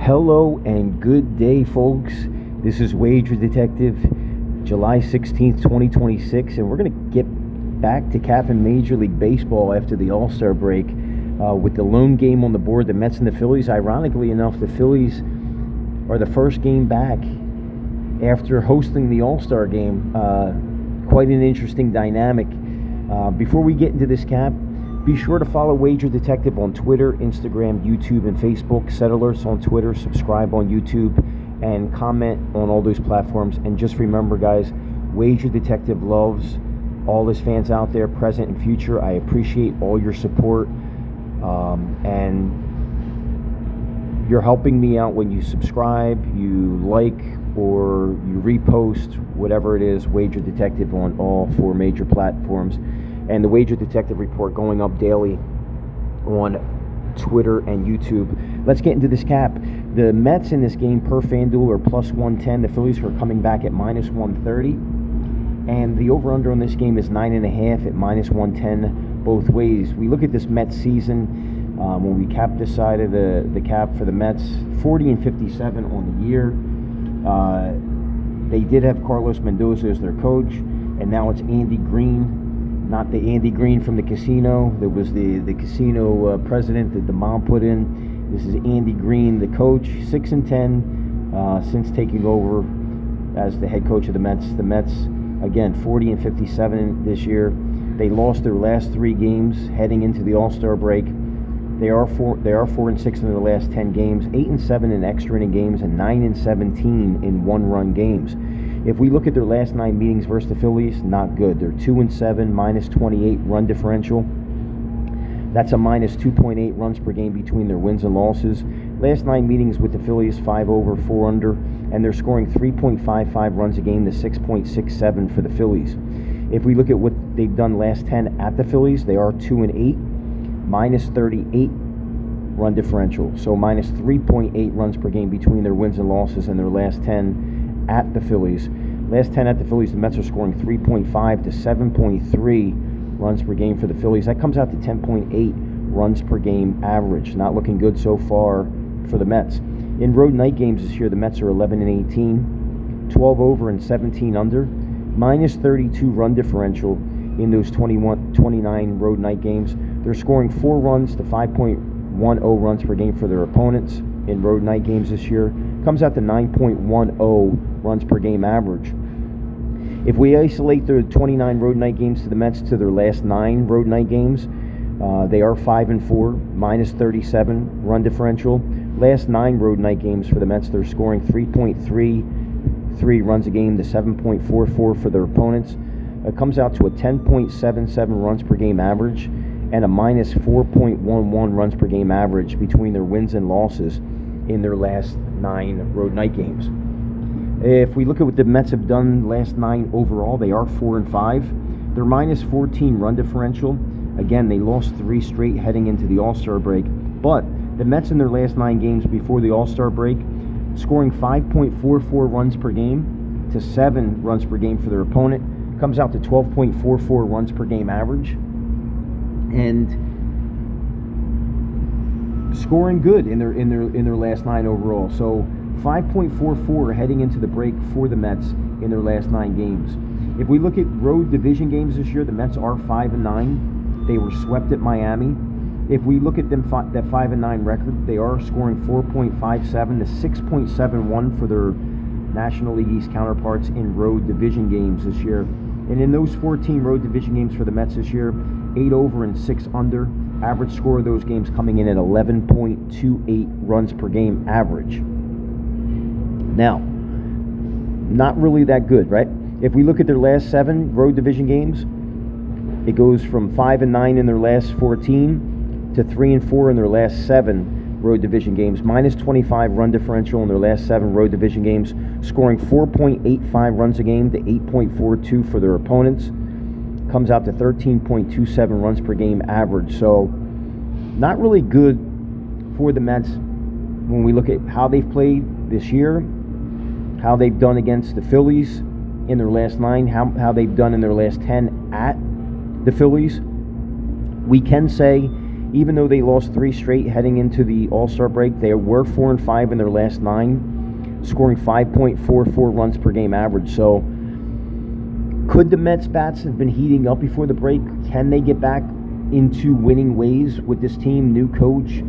Hello and good day, folks. This is Wager Detective, July 16th, 2026, and we're going to get back to capping Major League Baseball after the All-Star break with the lone game on the board, the Mets and the Phillies. Ironically enough, the Phillies are the first game back after hosting the All-Star game. Quite an interesting dynamic. Before we get into this cap, be sure to follow Wager Detective on Twitter, Instagram, YouTube, and Facebook. Set alerts on Twitter, subscribe on YouTube, and comment on all those platforms. And just remember, guys, Wager Detective loves all his fans out there, present and future. I appreciate all your support, and you're helping me out when you subscribe, you like, or you repost, whatever it is. Wager Detective on all four major platforms. And the Wager Detective report going up daily on Twitter and YouTube. Let's get into this cap. The Mets in this game per FanDuel are plus 110. The Phillies are coming back at minus 130. And the over-under on this game is 9.5 at minus 110 both ways. We look at this Mets season. When we cap this side of the cap for the Mets, 40-57 on the year. They did have Carlos Mendoza as their coach, and now it's Andy Green. Not the Andy Green from the casino. There was the casino president that the mom put in. This is Andy Green, the coach, 6-10 since taking over as the head coach of the Mets. The Mets, again, 40-57 this year. They lost their last 3 games heading into the All-Star break. They are 4-6 in their last 10 games, 8-7 in extra inning games, and 9-17 in one-run games. If we look at their last 9 meetings versus the Phillies, not good. They're 2-7, minus 28 run differential. That's a minus 2.8 runs per game between their wins and losses. Last 9 meetings with the Phillies, 5 over, 4 under, and they're scoring 3.55 runs a game to 6.67 for the Phillies. If we look at what they've done last 10 at the Phillies, they are 2-8, minus 38 run differential. So minus 3.8 runs per game between their wins and losses in their last 10 at the Phillies. Last 10 at the Phillies, the Mets are scoring 3.5 to 7.3 runs per game for the Phillies. That comes out to 10.8 runs per game average. Not looking good so far for the Mets. In road night games this year, the Mets are 11-18, 12 over and 17 under, minus 32 run differential in those 29 road night games. They're scoring 4 runs to 5.10 runs per game for their opponents in road night games this year. Comes out to 9.10 runs per game average. If we isolate their 29 road night games to the Mets to their last 9 road night games, they are 5-4, minus 37 run differential. Last 9 road night games for the Mets, they're scoring 3.33 runs a game to 7.44 for their opponents. It comes out to a 10.77 runs per game average and a minus 4.11 runs per game average between their wins and losses in their last 9 road night games. If we look at what the Mets have done last 9 overall, they are 4-5. They're minus 14 run differential. Again, they lost 3 straight heading into the All-Star break. But the Mets in their last 9 games before the All-Star break, scoring 5.44 runs per game to 7 runs per game for their opponent, comes out to 12.44 runs per game average. And scoring good in their last 9 overall. So 5.44 heading into the break for the Mets in their last 9 games. If we look at road division games this year, the Mets are 5-9. They were swept at Miami. If we look at them that 5-9 record, they are scoring 4.57 to 6.71 for their National League East counterparts in road division games this year. And in those 14 road division games for the Mets this year, 8 over and 6 under. Average score of those games coming in at 11.28 runs per game average. Now, not really that good, right? If we look at their last 7 road division games, it goes from 5-9 in their last 14 to 3-4 in their last 7 road division games. Minus 25 run differential in their last 7 road division games, scoring 4.85 runs a game to 8.42 for their opponents. Comes out to 13.27 runs per game average. So not really good for the Mets when we look at how they've played this year, how they've done against the Phillies in their last 9, how they've done in their last 10 at the Phillies. We can say even though they lost 3 straight heading into the All-Star break, they were 4-5 in their last 9, scoring 5.44 runs per game average. So could the Mets bats have been heating up before the break? Can they get back into winning ways with this team, new coach,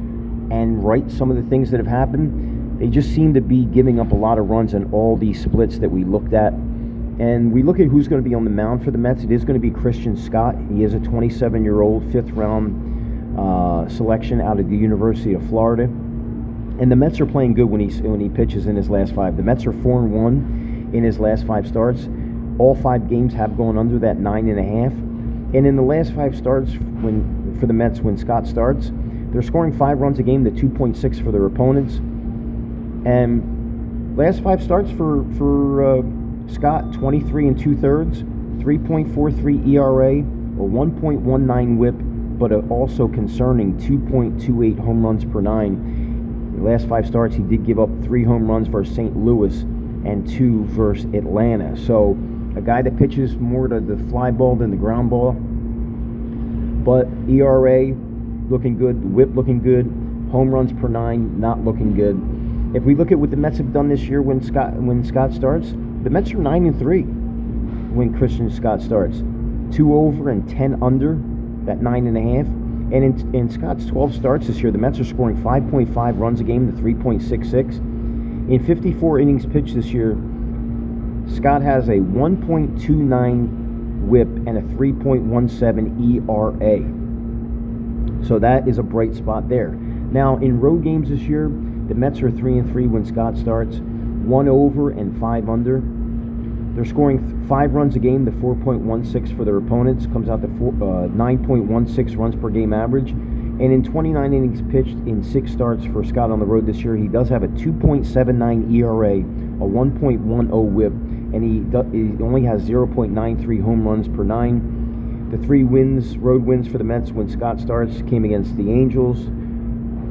and right some of the things that have happened? They just seem to be giving up a lot of runs in all these splits that we looked at. And we look at who's going to be on the mound for the Mets. It is going to be Christian Scott. He is a 27-year-old, 5th-round selection out of the University of Florida. And the Mets are playing good when he pitches in his last 5. The Mets are 4-1 in his last 5 starts. All 5 games have gone under that 9.5. And in the last 5 starts for the Mets, when Scott starts, they're scoring 5 runs a game to 2.6 for their opponents. And last 5 starts for Scott, 23 2/3, 3.43 ERA, a 1.19 WHIP, but also concerning 2.28 home runs per 9. The last 5 starts, he did give up 3 home runs versus St. Louis and 2 versus Atlanta. So a guy that pitches more to the fly ball than the ground ball. But ERA looking good, WHIP looking good, home runs per 9 not looking good. If we look at what the Mets have done this year when Scott starts, the Mets are 9-3 when Christian Scott starts. 2 over and 10 under, that 9.5. And in Scott's 12 starts this year, the Mets are scoring 5.5 runs a game to 3.66. In 54 innings pitched this year, Scott has a 1.29 WHIP and a 3.17 ERA. So that is a bright spot there. Now, in road games this year, the Mets are 3-3 when Scott starts, 1 over and 5 under. They're scoring 5 runs a game to 4.16 for their opponents. Comes out to 9.16 runs per game average. And in 29 innings pitched in 6 starts for Scott on the road this year, he does have a 2.79 ERA, a 1.10 WHIP, and he only has 0.93 home runs per 9. The 3 road wins for the Mets when Scott starts, came against the Angels,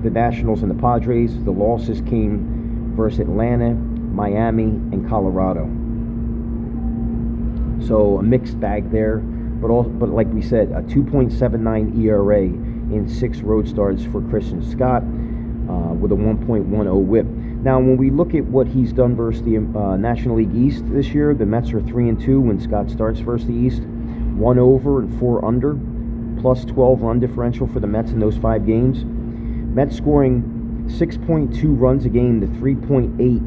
the Nationals, and the Padres. The losses came versus Atlanta, Miami, and Colorado. So a mixed bag there, but like we said, a 2.79 ERA in 6 road starts for Christian Scott with a 1.10 WHIP. Now, when we look at what he's done versus the National League East this year, the Mets are 3-2 when Scott starts versus the East, 1 over and 4 under, plus 12 run differential for the Mets in those 5 games. Mets scoring 6.2 runs a game to 3.8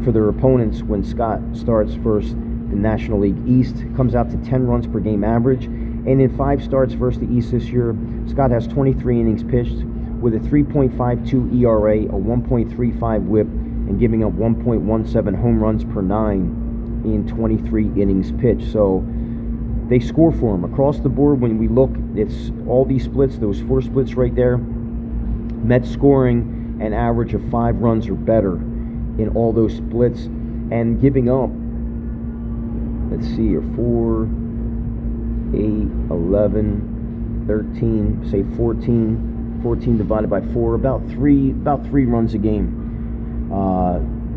for their opponents when Scott starts versus the National League East. Comes out to 10 runs per game average. And in 5 starts versus the East this year, Scott has 23 innings pitched with a 3.52 ERA, a 1.35 WHIP, and giving up 1.17 home runs per 9 in 23 innings pitched. So they score for him across the board. When we look, it's all these splits, those 4 splits right there. Mets scoring an average of 5 runs or better in all those splits, and giving up, let's see here, 4, 8, 11, 13, say 14 divided by 4, about 3 runs a game.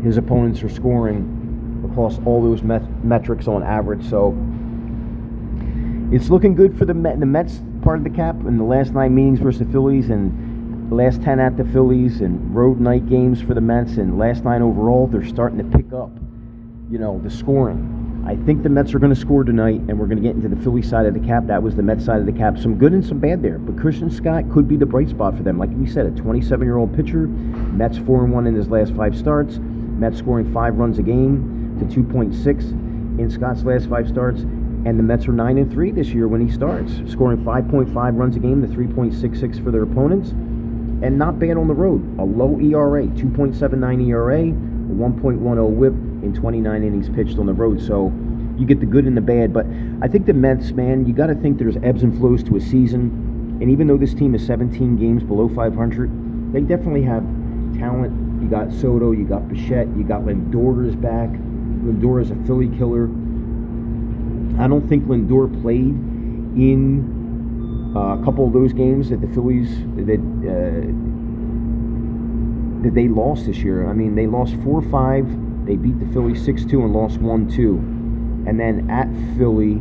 His opponents are scoring across all those metrics on average. So it's looking good for the Mets part of the cap in the last 9 meetings versus the Phillies, and the last 10 at the Phillies, and road night games for the Mets, and last 9 overall. They're starting to pick up, the scoring. I think the Mets are going to score tonight, and we're going to get into the Philly side of the cap. That was the Mets side of the cap. Some good and some bad there, but Christian Scott could be the bright spot for them. Like we said, a 27-year-old pitcher. Mets 4-1 in his last 5 starts. Mets scoring 5 runs a game to 2.6 in Scott's last 5 starts. And the Mets are 9-3 this year when he starts, scoring 5.5 runs a game to 3.66 for their opponents. And not bad on the road. A low ERA, 2.79 ERA, a 1.10 WHIP in 29 innings pitched on the road. So you get the good and the bad. But I think the Mets, man, you got to think there's ebbs and flows to a season. And even though this team is 17 games below 500, they definitely have talent. You got Soto, you got Bichette, you got Lindor is back. Lindor is a Philly killer. I don't think Lindor played in a couple of those games that the Phillies that they lost this year. I mean, they lost 4-5. They beat the Phillies 6-2 and lost 1-2. And then at Philly,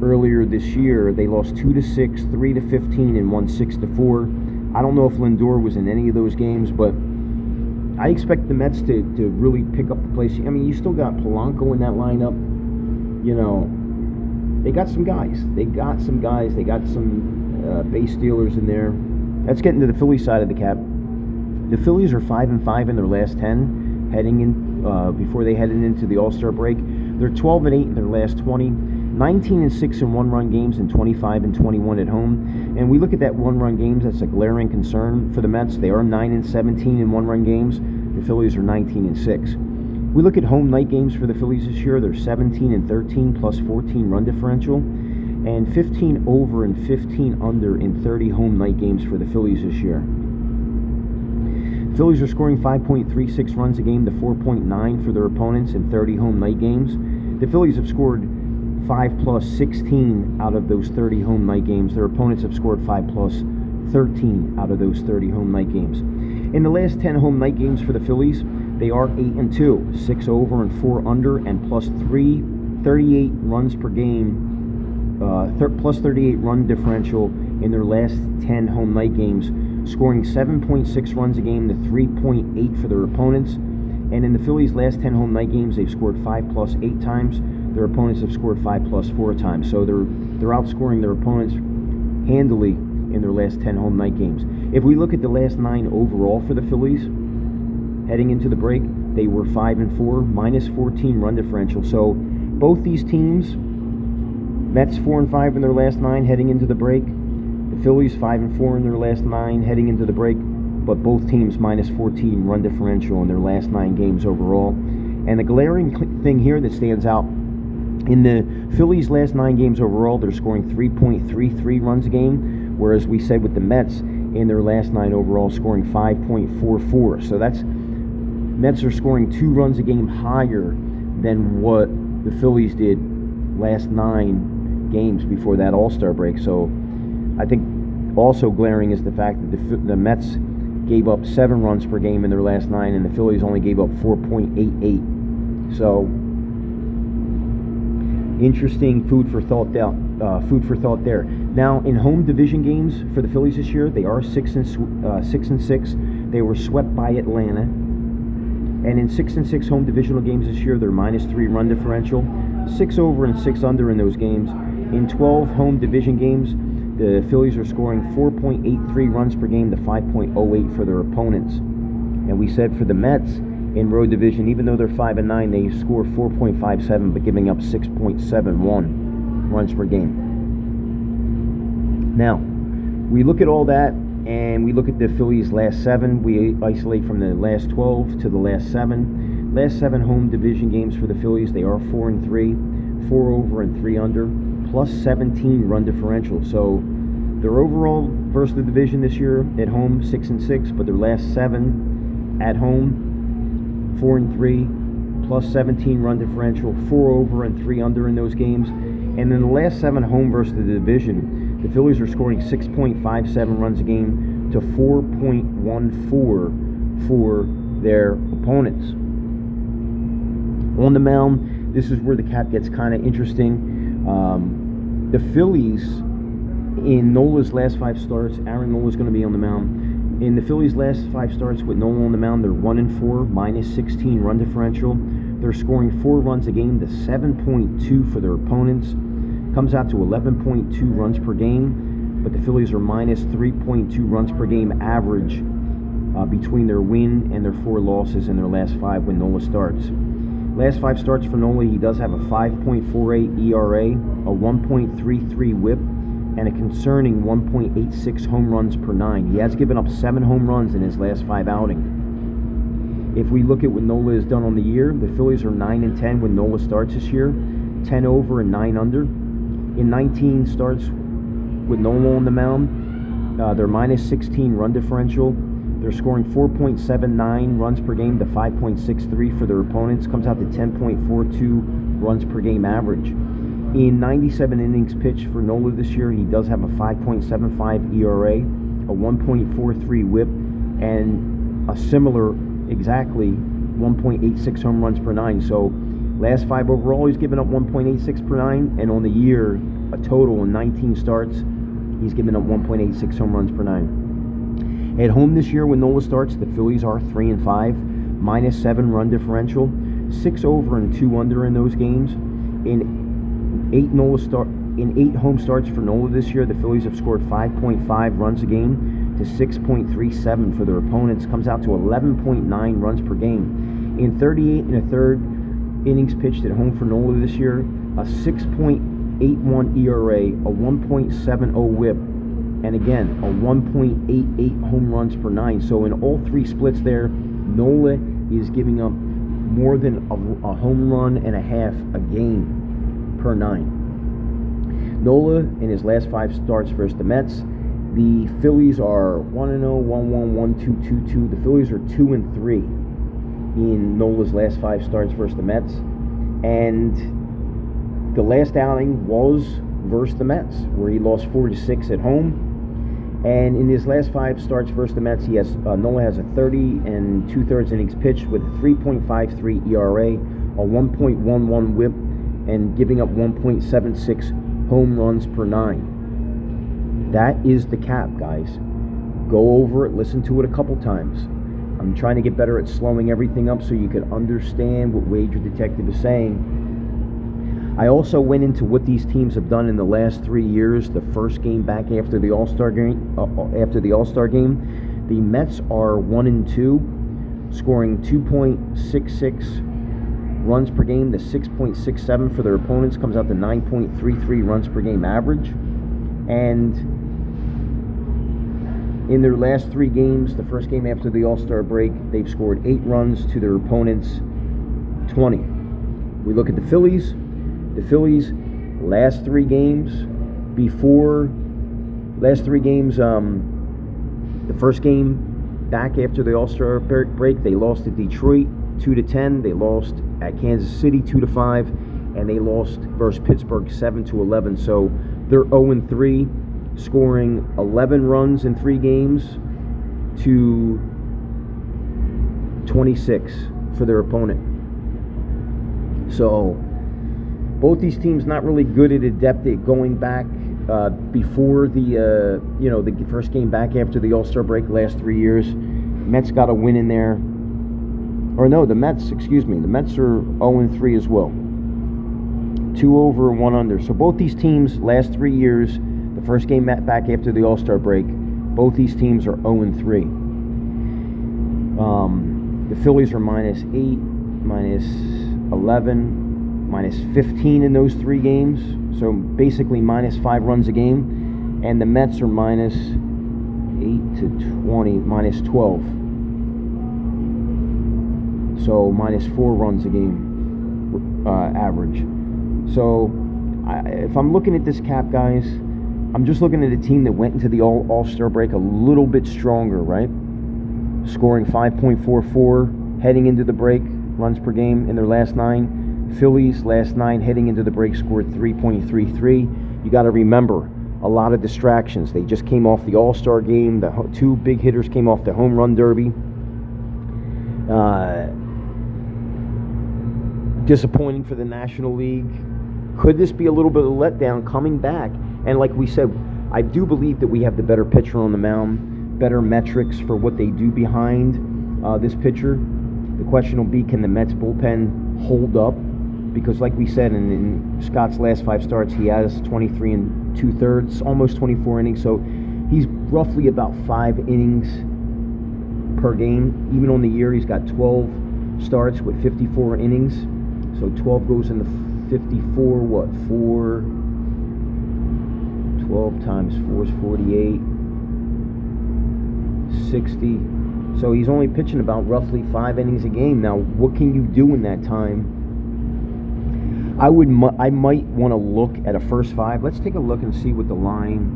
earlier this year. They lost 2-6, 3-15, and won 6-4. I don't know if Lindor was in any of those games, but I expect the Mets to really pick up the place. I mean, you still got Polanco in that lineup. You know, they got some guys. They got some base stealers in there. Let's get into the Phillies side of the cap. The Phillies are 5-5 in their last 10, heading in before they headed into the All-Star break. They're 12-8 in their last 20, 19-6 in one-run games, and 25-21 at home. And we look at that one-run games. That's a glaring concern for the Mets. They are 9-17 in one-run games. The Phillies are 19-6. We look at home night games for the Phillies this year. They're 17-13 plus 14 run differential, and 15 over and 15 under in 30 home night games for the Phillies this year. Phillies are scoring 5.36 runs a game to 4.9 for their opponents in 30 home night games. The Phillies have scored 5 plus 16 out of those 30 home night games. Their opponents have scored 5 plus 13 out of those 30 home night games. In the last 10 home night games for the Phillies, they are 8-2, 6 over and 4 under, and plus 38 runs per game, plus 38 run differential in their last 10 home night games, scoring 7.6 runs a game to 3.8 for their opponents. And in the Phillies' last 10 home night games, they've scored 5 plus 8 times. Their opponents have scored 5 plus 4 times. So they're outscoring their opponents handily in their last 10 home night games. If we look at the last 9 overall for the Phillies, heading into the break, they were 5-4, minus 14 run differential. So both these teams, Mets 4-5 in their last 9 heading into the break. The Phillies 5-4 in their last 9 heading into the break, but both teams minus 14 run differential in their last 9 games overall. And the glaring thing here that stands out, in the Phillies' last 9 games overall, they're scoring 3.33 runs a game, whereas we said with the Mets in their last 9 overall scoring 5.44. So that's Mets are scoring 2 runs a game higher than what the Phillies did last 9 games before that All-Star break. So I think also glaring is the fact that the Mets gave up 7 runs per game in their last 9, and the Phillies only gave up 4.88. So interesting food for thought there. Now in home division games for the Phillies this year, they are 6-6. They were swept by Atlanta, and in 6-6 home divisional games this year, they're minus 3 run differential, 6 over and 6 under in those games. In 12 home division games, the Phillies are scoring 4.83 runs per game to 5.08 for their opponents. And we said for the Mets in road division, even though they're 5-9, they score 4.57, but giving up 6.71 runs per game. Now, we look at all that, and we look at the Phillies' last 7. We isolate from the last 12 to the last 7. Last 7 home division games for the Phillies, they are 4-3, 4 over and 3 under, plus 17 run differential. So their overall versus the division this year at home 6-6, but their last 7 at home 4-3, plus 17 run differential, 4 over and 3 under in those games. And in the last 7 home versus the division, the Phillies are scoring 6.57 runs a game to 4.14 for their opponents. On the mound, this is where the cap gets kind of interesting. The Phillies, in Nola's last 5 starts, Aaron Nola's going to be on the mound. In the Phillies' last 5 starts with Nola on the mound, they're 1-4, minus 16 run differential. They're scoring 4 runs a game to 7.2 for their opponents. Comes out to 11.2 runs per game, but the Phillies are minus 3.2 runs per game average between their win and their 4 losses in their last 5 when Nola starts. Last 5 starts for Nola, he does have a 5.48 ERA, a 1.33 WHIP, and a concerning 1.86 home runs per 9. He has given up 7 home runs in his last 5 outings. If we look at what Nola has done on the year, the Phillies are 9-10 when Nola starts this year, 10 over and 9 under. In 19 starts with Nola on the mound, they're minus 16 run differential. They're scoring 4.79 runs per game to 5.63 for their opponents. Comes out to 10.42 runs per game average. In 97 innings pitched for Nola this year, he does have a 5.75 ERA, a 1.43 WHIP, and a similar, exactly 1.86 home runs per 9. So last 5 overall, he's given up 1.86 per 9, and on the year, a total in 19 starts, he's given up 1.86 home runs per 9. At home this year when Nola starts, the Phillies are 3-5, -7 run differential, 6 over and 2 under in those games. In 8 home starts for Nola this year, the Phillies have scored 5.5 runs a game to 6.37 for their opponents. Comes out to 11.9 runs per game. In 38 and a third innings pitched at home for Nola this year, a 6.81 ERA, a 1.70 WHIP, and again a 1.88 home runs per 9. So in all 3 splits there, Nola is giving up more than a home run and a half a game per 9. Nola in his last 5 starts versus the Mets, the Phillies are 1-0, 1-1, 1-2, 2-2. The Phillies are 2-3 in Nola's last 5 starts versus the Mets, and the last outing was versus the Mets, where he lost 4-6 at home. And in his last 5 starts versus the Mets, Nola has a 30 2/3 innings pitched with a 3.53 ERA, a 1.11 WHIP, and giving up 1.76 home runs per 9. That is the cap, guys. Go over it, listen to it a couple times. I'm trying to get better at slowing everything up so you can understand what Wager Detective is saying. I also went into what these teams have done in the last 3 years. The first game back after the All-Star game. The Mets are 1-2, scoring 2.66 runs per game to 6.67 for their opponents. Comes out to 9.33 runs per game average. And in their last 3 games, the first game after the All-Star break, they've scored 8 runs to their opponents' 20. We look at the Phillies. The Phillies, last 3 games, the first game back after the All-Star break, they lost to Detroit 2-10. They lost at Kansas City 2-5, and they lost versus Pittsburgh 7-11. So they're 0-3, scoring 11 runs in 3 games to 26 for their opponent. So both these teams not really good at adept at going back before the first game back after the All-Star break last 3 years. Mets got a win in there. Or no, the Mets are 0-3 as well. 2 over, 1 under. So both these teams last 3 years, the first game back after the All-Star break, both these teams are 0-3. The Phillies are -8, -11, -15 in those 3 games, so basically -5 runs a game, and the Mets are -8 to 20, -12, so -4 runs a game average. So if I'm looking at this cap, guys, I'm just looking at a team that went into the All-Star break a little bit stronger, right? Scoring 5.44 heading into the break runs per game in their last 9. Phillies last 9 heading into the break scored 3.33. You got to remember, a lot of distractions. They just came off the All-Star game. The 2 big hitters came off the home run derby. Disappointing for the National League. Could this be a little bit of a letdown coming back? And like we said, I do believe that we have the better pitcher on the mound, better metrics for what they do behind this pitcher. The question will be, can the Mets bullpen hold up? Because like we said, in Scott's last 5 starts, he has 23 2/3, almost 24 innings. So he's roughly about 5 innings per game. Even on the year, he's got 12 starts with 54 innings. So 12 goes into 54, 12 times 4 is 48, 60. So he's only pitching about roughly 5 innings a game. Now, what can you do in that time? I might want to look at a first 5. Let's take a look and see what the line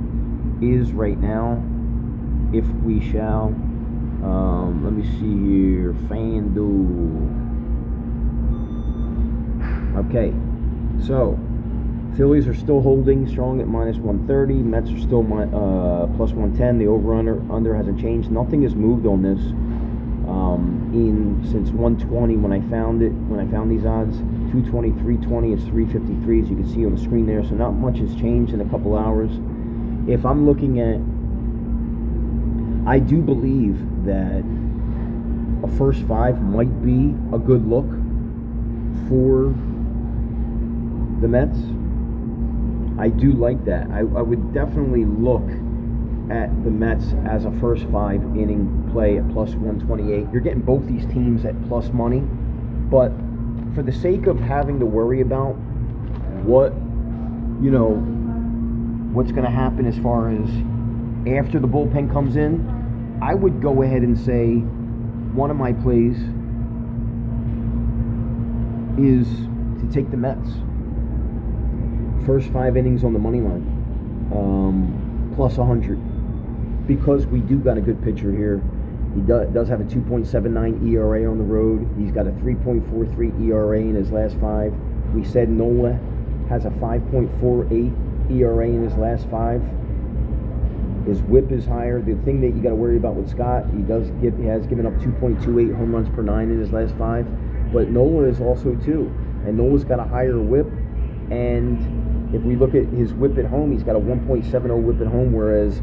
is right now, if we shall. Let me see here. FanDuel. Okay, so Phillies are still holding strong at -130. Mets are still +110. The over-under hasn't changed. Nothing has moved on this. since 120 when I found these odds. 220, 320, it's 353 as you can see on the screen there. So not much has changed in a couple hours. If I'm looking at, I do believe that a first five might be a good look for the Mets. I do like that. I would definitely look at the Mets as a first five inning play at plus 128. You're getting both these teams at plus money, but for the sake of having to worry about what's going to happen as far as after the bullpen comes in, I would go ahead and say one of my plays is to take the Mets. First five innings on the money line, plus 100. Because we do got a good pitcher here. He does have a 2.79 ERA on the road. He's got a 3.43 ERA in his last five. We said Nola has a 5.48 ERA in his last five. His whip is higher. The thing that you got to worry about with Scott, he has given up 2.28 home runs per nine in his last five. But Nola is also too. And Nola's got a higher whip. And if we look at his whip at home, he's got a 1.70 whip at home, whereas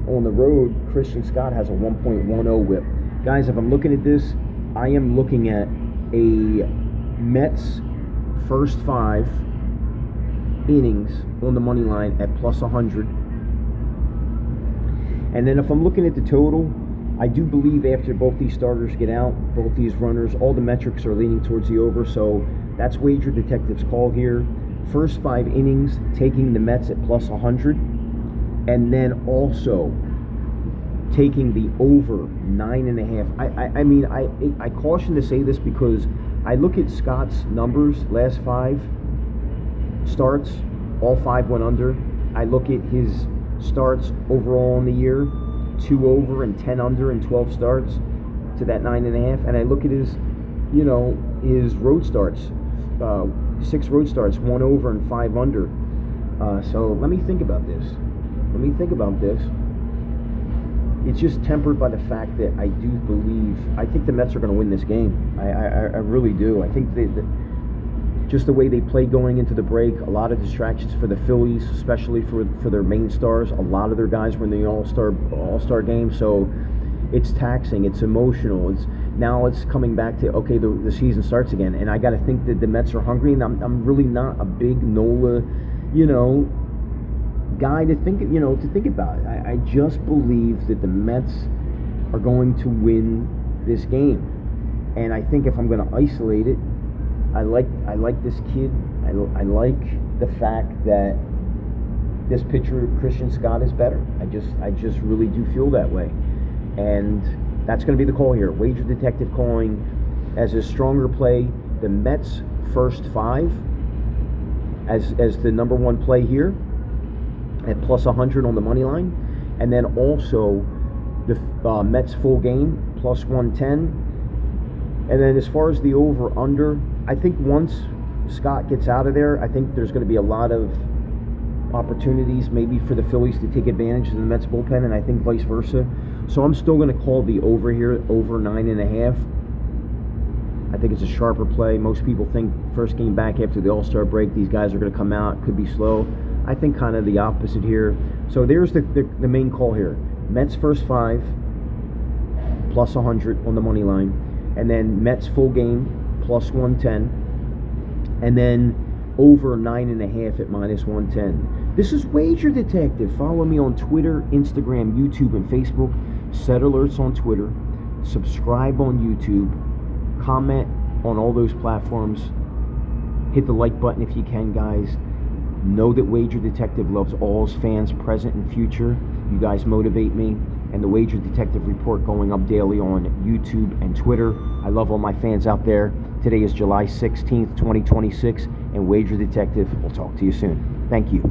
on the road, Christian Scott has a 1.10 whip. Guys, if I'm looking at this, I am looking at a Mets first five innings on the money line at plus 100. And then if I'm looking at the total, I do believe after both these starters get out, both these runners, all the metrics are leaning towards the over. So that's Wager Detective's call here. First five innings, taking the Mets at plus 100. And then also taking the over 9.5. I caution to say this because I look at Scott's numbers, last five starts, all five went under. I look at his starts overall in the year, 2 over and 10 under in 12 starts to that 9.5. And I look at his, his road starts, 6 road starts, 1 over and 5 under. So let me think about this. It's just tempered by the fact that I think the Mets are going to win this game. I really do. I think just the way they play going into the break, a lot of distractions for the Phillies, especially for their main stars. A lot of their guys were in the All-Star game, so it's taxing, it's emotional. Now it's coming back to, okay, the season starts again, and I got to think that the Mets are hungry, and I'm really not a big Nola, guy to think about it. I just believe that the Mets are going to win this game, and I think if I'm going to isolate it, I like this kid. I like the fact that this pitcher Christian Scott is better. I just really do feel that way, and that's going to be the call here. Wager Detective calling as a stronger play the Mets first five as the number one play here at plus 100 on the money line, and then also the Mets full game plus 110. And then as far as the over under, I think once Scott gets out of there, I think there's going to be a lot of opportunities maybe for the Phillies to take advantage of the Mets bullpen, and I think vice versa. So I'm still going to call the over here, over 9.5. I think it's a sharper play. Most people think first game back after the All-Star break, these guys are going to come out, could be slow. I think kind of the opposite here. So there's the main call here. Mets first five, plus 100 on the money line. And then Mets full game, plus 110. And then over 9.5 at minus 110. This is Wager Detective. Follow me on Twitter, Instagram, YouTube, and Facebook. Set alerts on Twitter. Subscribe on YouTube. Comment on all those platforms. Hit the like button if you can, guys. Know that Wager Detective loves all his fans, present and future. You guys motivate me. And the Wager Detective report going up daily on YouTube and Twitter. I love all my fans out there. Today is July 16th, 2026, and Wager Detective will talk to you soon. Thank you.